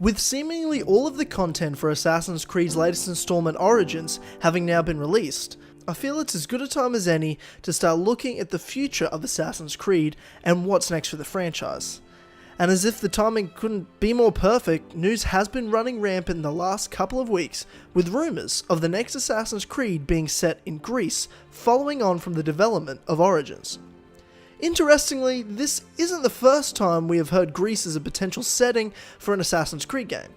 With seemingly all of the content for Assassin's Creed's latest installment, Origins, having now been released, I feel it's as good a time as any to start looking at the future of Assassin's Creed and what's next for the franchise. And as if the timing couldn't be more perfect, news has been running rampant in the last couple of weeks, with rumours of the next Assassin's Creed being set in Greece, following on from the development of Origins. Interestingly, this isn't the first time we have heard Greece as a potential setting for an Assassin's Creed game.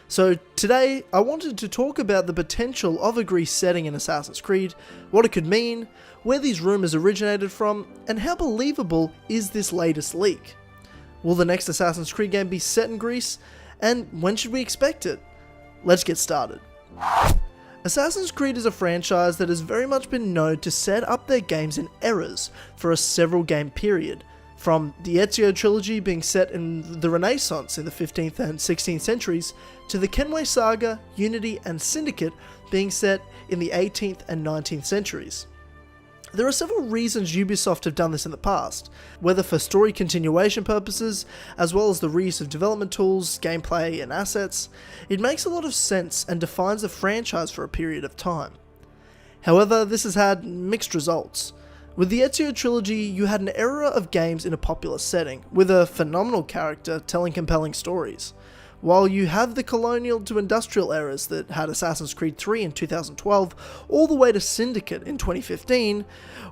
So today, I wanted to talk about the potential of a Greece setting in Assassin's Creed, what it could mean, where these rumours originated from, and how believable is this latest leak. Will the next Assassin's Creed game be set in Greece, and when should we expect it? Let's get started. Assassin's Creed is a franchise that has very much been known to set up their games in eras for a several game period, from the Ezio trilogy being set in the Renaissance in the 15th and 16th centuries, to the Kenway Saga, Unity and Syndicate being set in the 18th and 19th centuries. There are several reasons Ubisoft have done this in the past, whether for story continuation purposes, as well as the reuse of development tools, gameplay, and assets. It makes a lot of sense and defines a franchise for a period of time. However, this has had mixed results. With the Ezio trilogy, you had an era of games in a popular setting, with a phenomenal character telling compelling stories. While you have the colonial to industrial eras that had Assassin's Creed 3 in 2012, all the way to Syndicate in 2015,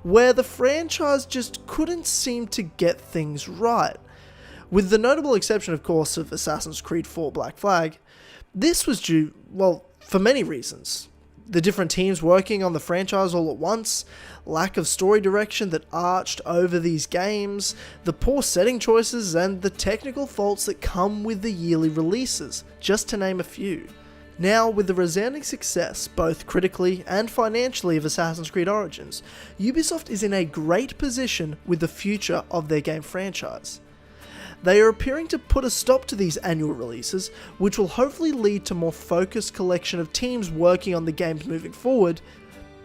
where the franchise just couldn't seem to get things right. With the notable exception, of course, of Assassin's Creed 4 Black Flag, this was due, well, for many reasons. The different teams working on the franchise all at once, lack of story direction that arched over these games, the poor setting choices, and the technical faults that come with the yearly releases, just to name a few. Now, with the resounding success, both critically and financially, of Assassin's Creed Origins, Ubisoft is in a great position with the future of their game franchise. They are appearing to put a stop to these annual releases, which will hopefully lead to more focused collection of teams working on the games moving forward.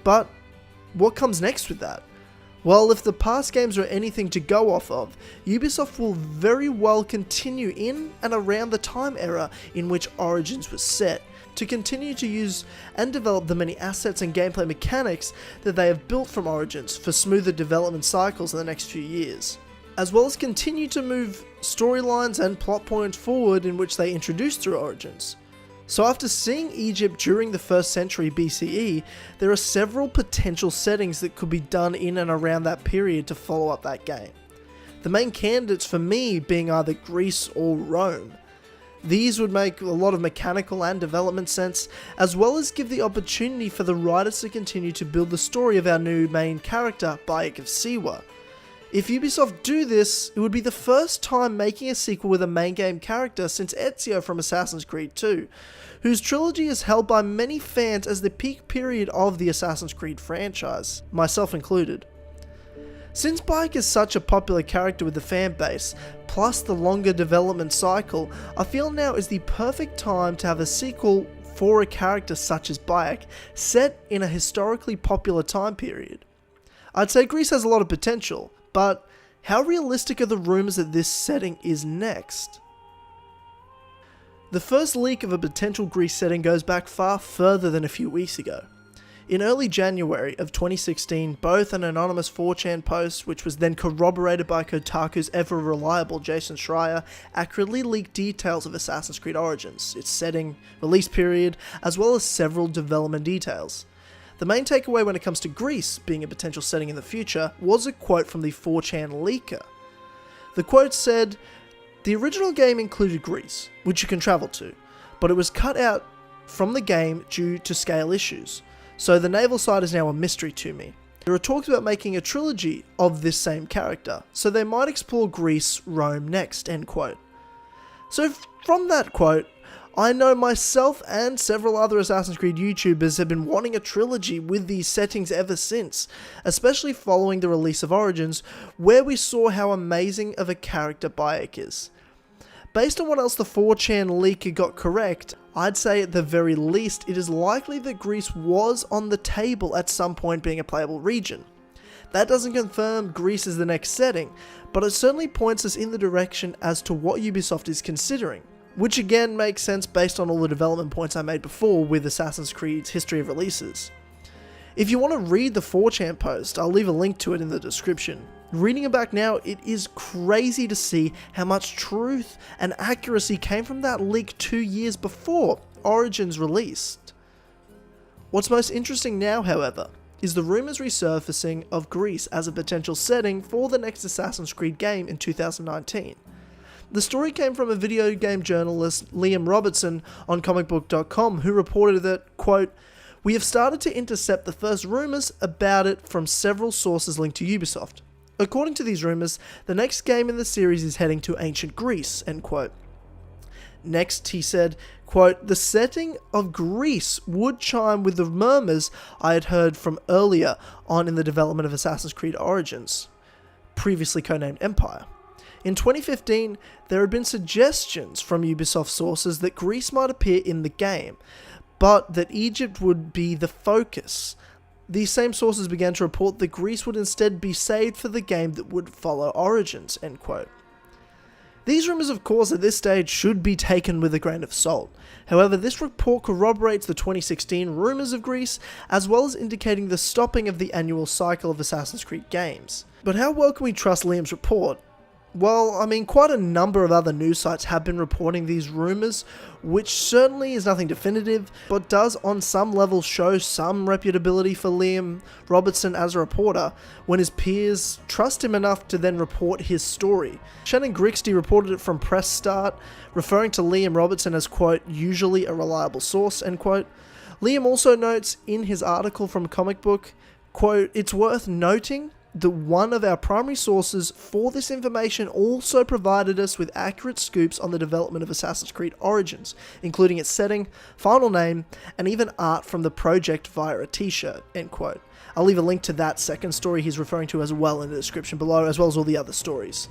But what comes next with that? Well, if the past games are anything to go off of, Ubisoft will very well continue in and around the time era in which Origins was set, to continue to use and develop the many assets and gameplay mechanics that they have built from Origins for smoother development cycles in the next few years, as well as continue to move storylines and plot points forward in which they introduced through Origins. So after seeing Egypt during the 1st century BCE, there are several potential settings that could be done in and around that period to follow up that game. The main candidates for me being either Greece or Rome. These would make a lot of mechanical and development sense, as well as give the opportunity for the writers to continue to build the story of our new main character, Bayek of Siwa. If Ubisoft do this, it would be the first time making a sequel with a main game character since Ezio from Assassin's Creed 2, whose trilogy is held by many fans as the peak period of the Assassin's Creed franchise, myself included. Since Bayek is such a popular character with the fan base, plus the longer development cycle, I feel now is the perfect time to have a sequel for a character such as Bayek, set in a historically popular time period. I'd say Greece has a lot of potential, but how realistic are the rumours that this setting is next? The first leak of a potential Greece setting goes back far further than a few weeks ago. In early January of 2016, both an anonymous 4chan post, which was then corroborated by Kotaku's ever-reliable Jason Schreier, accurately leaked details of Assassin's Creed Origins, its setting, release period, as well as several development details. The main takeaway when it comes to Greece being a potential setting in the future was a quote from the 4chan leaker. The quote said, "The original game included Greece, which you can travel to, but it was cut out from the game due to scale issues, so the naval side is now a mystery to me. There are talks about making a trilogy of this same character, so they might explore Greece, Rome next," end quote. So from that quote, I know myself and several other Assassin's Creed YouTubers have been wanting a trilogy with these settings ever since, especially following the release of Origins, where we saw how amazing of a character Bayek is. Based on what else the 4chan leaker got correct, I'd say at the very least it is likely that Greece was on the table at some point being a playable region. That doesn't confirm Greece is the next setting, but it certainly points us in the direction as to what Ubisoft is considering. which again makes sense based on all the development points I made before with Assassin's Creed's history of releases. If you want to read the 4chan post, I'll leave a link to it in the description. Reading it back now, it is crazy to see how much truth and accuracy came from that leak 2 years before Origins released. What's most interesting now, however, is the rumours resurfacing of Greece as a potential setting for the next Assassin's Creed game in 2019. The story came from a video game journalist, Liam Robertson, on comicbook.com, who reported that, quote, "We have started to intercept the first rumours about it from several sources linked to Ubisoft. According to these rumours, the next game in the series is heading to ancient Greece," end quote. Next, he said, quote, "The setting of Greece would chime with the murmurs I had heard from earlier on in the development of Assassin's Creed Origins, previously codenamed Empire. In 2015, there had been suggestions from Ubisoft sources that Greece might appear in the game, but that Egypt would be the focus. These same sources began to report that Greece would instead be saved for the game that would follow Origins," end quote. These rumours, of course, at this stage should be taken with a grain of salt. However, this report corroborates the 2016 rumours of Greece, as well as indicating the stopping of the annual cycle of Assassin's Creed games. But how well can we trust Liam's report? Well, I mean, quite a number of other news sites have been reporting these rumours, which certainly is nothing definitive, but does on some level show some reputability for Liam Robertson as a reporter, when his peers trust him enough to then report his story. Shannon Grixty reported it from Press Start, referring to Liam Robertson as, quote, "usually a reliable source," end quote. Liam also notes in his article from Comic Book, quote, "It's worth noting that one of our primary sources for this information also provided us with accurate scoops on the development of Assassin's Creed Origins, including its setting, final name, and even art from the project via a t-shirt," end quote. I'll leave a link to that second story he's referring to as well in the description below, as well as all the other stories.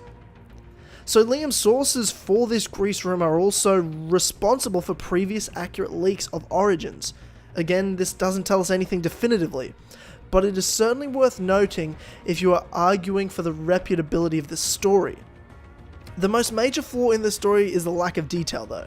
So Liam's sources for this Greece rumor are also responsible for previous accurate leaks of Origins. Again, this doesn't tell us anything definitively, but it is certainly worth noting if you are arguing for the reputability of this story. The most major flaw in this story is the lack of detail though.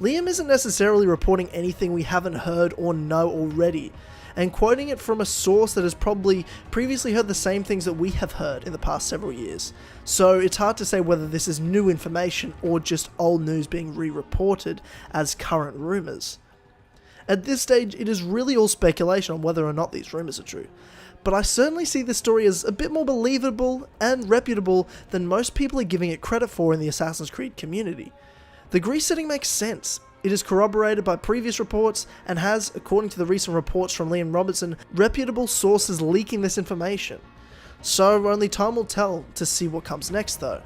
Liam isn't necessarily reporting anything we haven't heard or know already, and quoting it from a source that has probably previously heard the same things that we have heard in the past several years. So it's hard to say whether this is new information or just old news being re-reported as current rumours. At this stage, it is really all speculation on whether or not these rumours are true, but I certainly see this story as a bit more believable and reputable than most people are giving it credit for in the Assassin's Creed community. The Greece setting makes sense. It is corroborated by previous reports and has, according to the recent reports from Liam Robertson, reputable sources leaking this information. So only time will tell to see what comes next though.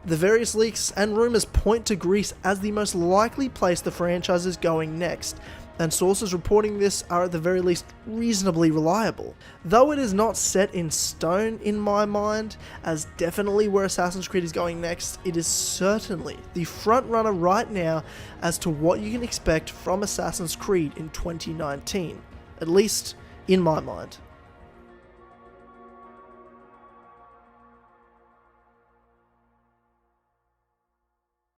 The various leaks and rumours point to Greece as the most likely place the franchise is going next, and sources reporting this are at the very least reasonably reliable. Though it is not set in stone in my mind as definitely where Assassin's Creed is going next, it is certainly the front runner right now as to what you can expect from Assassin's Creed in 2019, at least in my mind.